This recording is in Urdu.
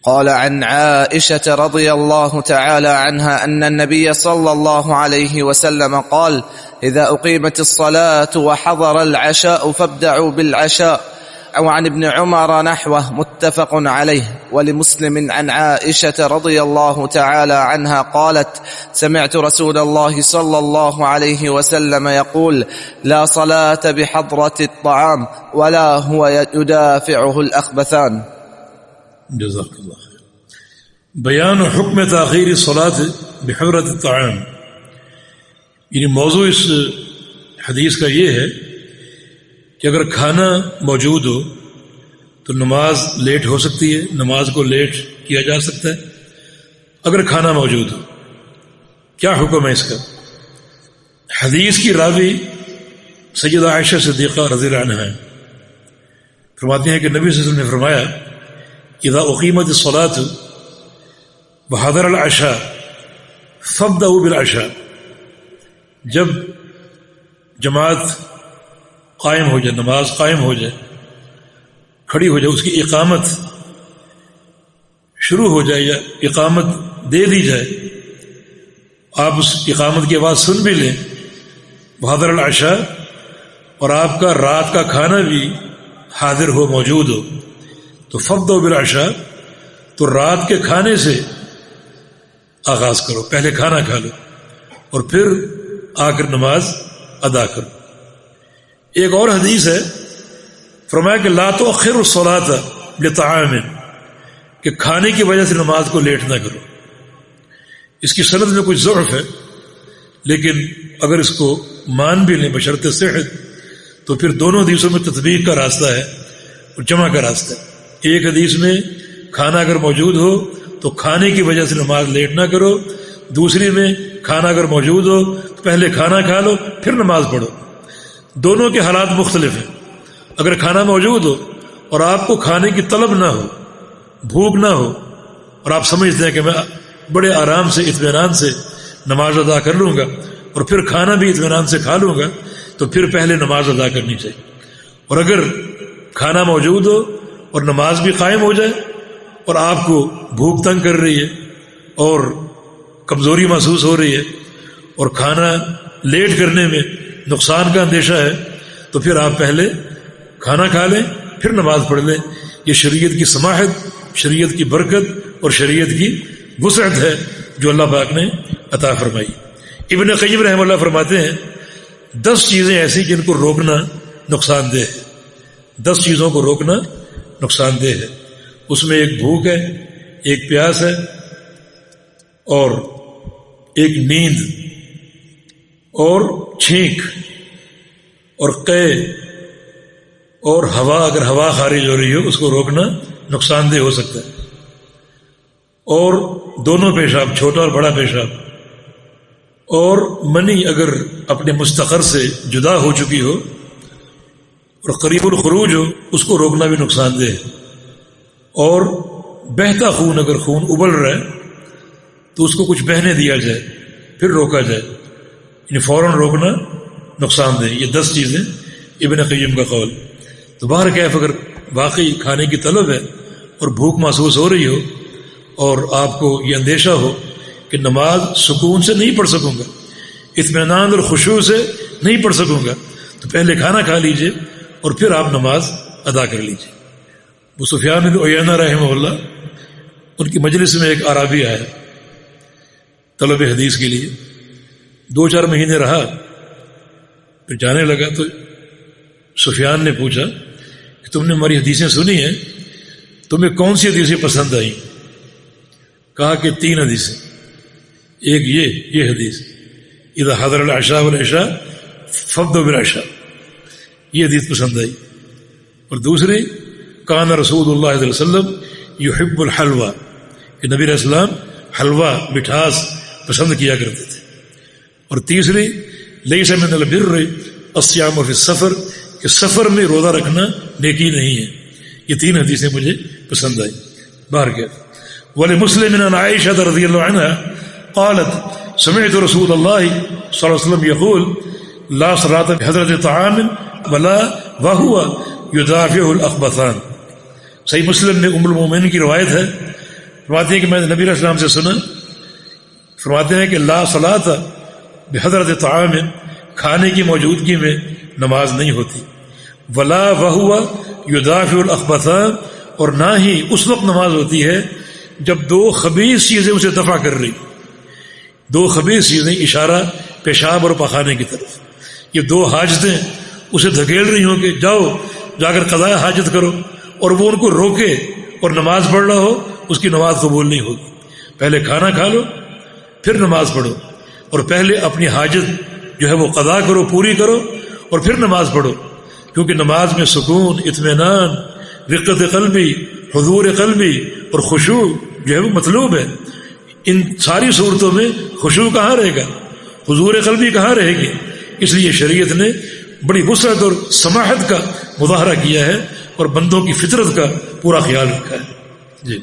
قال عن عائشة رضي الله تعالى عنها أن النبي صلى الله عليه وسلم قال: إذا أقيمت الصلاة وحضر العشاء فابدعوا بالعشاء. وعن ابن عمر نحوه متفق عليه. ولمسلم عن عائشة رضي الله تعالى عنها قالت: سمعت رسول الله صلى الله عليه وسلم يقول: لا صلاة بحضرة الطعام ولا هو يدافعه الأخبثان. جزاک اللہ خیر. بیان حکم تاخیر الصلاۃ بحضرۃ الطعام، یعنی موضوع اس حدیث کا یہ ہے کہ اگر کھانا موجود ہو تو نماز لیٹ ہو سکتی ہے، نماز کو لیٹ کیا جا سکتا ہے اگر کھانا موجود ہو. کیا حکم ہے اس کا؟ حدیث کی راوی سیدہ عائشہ صدیقہ رضی اللہ عنہا فرماتی ہیں کہ نبی صلی اللہ علیہ وسلم نے فرمایا: اذا اقیمت الصلاۃ وحضر العشاء فابدؤوا بالعشاء. جب جماعت قائم ہو جائے، نماز قائم ہو جائے، کھڑی ہو جائے، اس کی اقامت شروع ہو جائے یا اقامت دے دی جائے، آپ اس اقامت کی آواز سن بھی لیں، وحضر العشاء، اور آپ کا رات کا کھانا بھی حاضر ہو، موجود ہو، تو فابدؤوا بالعشاء، تو رات کے کھانے سے آغاز کرو، پہلے کھانا کھا لو اور پھر آ کر نماز ادا کرو. ایک اور حدیث ہے، فرمایا کہ لا تؤخروا الصلاۃ لطعام، کہ کھانے کی وجہ سے نماز کو لیٹ نہ کرو. اس کی سند میں کچھ ضعف ہے، لیکن اگر اس کو مان بھی لیں بشرط صحت تو پھر دونوں حدیثوں میں تطبیق کا راستہ ہے اور جمع کا راستہ ہے. ایک حدیث میں کھانا اگر موجود ہو تو کھانے کی وجہ سے نماز لیٹ نہ کرو، دوسری میں کھانا اگر موجود ہو تو پہلے کھانا کھا لو پھر نماز پڑھو. دونوں کے حالات مختلف ہیں. اگر کھانا موجود ہو اور آپ کو کھانے کی طلب نہ ہو، بھوک نہ ہو، اور آپ سمجھتے ہیں کہ میں بڑے آرام سے اطمینان سے نماز ادا کر لوں گا اور پھر کھانا بھی اطمینان سے کھا لوں گا، تو پھر پہلے نماز ادا کرنی چاہیے. اور اگر کھانا موجود ہو اور نماز بھی قائم ہو جائے اور آپ کو بھوک تنگ کر رہی ہے اور کمزوری محسوس ہو رہی ہے اور کھانا لیٹ کرنے میں نقصان کا اندیشہ ہے، تو پھر آپ پہلے کھانا کھا لیں پھر نماز پڑھ لیں. یہ شریعت کی سماحت، شریعت کی برکت اور شریعت کی وسعت ہے جو اللہ پاک نے عطا فرمائی. ابن قیم رحمہ اللہ فرماتے ہیں 10 چیزیں ایسی جن کو روکنا نقصان دہ ہے. 10 چیزوں کو روکنا نقصان دہ ہے. اس میں ایک بھوک ہے، ایک پیاس ہے، اور ایک نیند، اور چھینک، اور قے، اور ہوا، اگر ہوا خارج ہو رہی ہو اس کو روکنا نقصان دہ ہو سکتا ہے، اور دونوں پیشاب، چھوٹا اور بڑا پیشاب، اور منی اگر اپنے مستقر سے جدا ہو چکی ہو اور قریب الخروج ہو اس کو روکنا بھی نقصان دہ ہے، اور بہتا خون، اگر خون ابل رہا ہے تو اس کو کچھ بہنے دیا جائے پھر روکا جائے، یعنی فوراً روکنا نقصان دہ. یہ 10 چیزیں ابن قیم کا قول. تو باہر کیف اگر واقعی کھانے کی طلب ہے اور بھوک محسوس ہو رہی ہو اور آپ کو یہ اندیشہ ہو کہ نماز سکون سے نہیں پڑھ سکوں گا، اطمینان اور خشوع سے نہیں پڑھ سکوں گا، تو پہلے کھانا کھا لیجئے اور پھر آپ نماز ادا کر لیجئے. ابو سفیان بن عیینہ رحمہ اللہ، ان کی مجلس میں ایک اعرابی آیا طلب حدیث کے لیے. 2-4 مہینے رہا، پھر جانے لگا تو سفیان نے پوچھا کہ تم نے ہماری حدیثیں سنی ہیں، تمہیں کون سی حدیثیں پسند آئیں؟ کہا کہ 3 حدیثیں. ایک یہ حدیث اذا حضر العشاء والعشاء فابدؤوا بالعشاء، یہ حدیث پسند آئی. اور دوسری کان رسول اللہ صلی اللہ علیہ وسلم یحب الحلوہ، کہ نبی علیہ السلام حلوہ، مٹھاس پسند کیا کرتے تھے. اور تیسری لیس من البر الصیام فی السفر، کہ سفر میں روزہ رکھنا نیکی نہیں ہے. یہ 3 حدیثیں مجھے پسند آئی. باہر کیا ولمسلم عن عائشہ رضی اللہ عنہا قالت سمعت رسول اللہ صلی اللہ علیہ وسلم یقول لا صلاۃ بحضرۃ طعام ولا وهو يدافع الاخبثان. صحیح مسلم میں ام المومنین کی روایت ہے فرماتے ہیں کہ میں نے نبی علیہ السلام سے سنا، فرماتے ہیں کہ لا صلاۃ بحضرت طعام، کھانے کی موجودگی میں نماز نہیں ہوتی، ولا وہو یدافع الاخبثان، اور نہ ہی اس وقت نماز ہوتی ہے جب دو خبیث چیزیں اسے دفع کر رہی، دو خبیث چیزیں، اشارہ پیشاب اور پخانے کی طرف، یہ دو حاجتیں اسے دھکیل رہی ہوں کہ جاؤ جا کر قضاء حاجت کرو، اور وہ ان کو روکے اور نماز پڑھ رہا ہو، اس کی نماز قبول نہیں ہوگی۔ پہلے کھانا کھا لو پھر نماز پڑھو، اور پہلے اپنی حاجت جو ہے وہ قضا کرو، پوری کرو، اور پھر نماز پڑھو، کیونکہ نماز میں سکون، اطمینان، رقت قلبی، حضور قلبی اور خشوع جو ہے وہ مطلوب ہے۔ ان ساری صورتوں میں خشوع کہاں رہے گا، حضور قلبی کہاں رہے گی؟ اس لیے شریعت نے بڑی وسعت اور سماحت کا مظاہرہ کیا ہے اور بندوں کی فطرت کا پورا خیال رکھا ہے۔ جی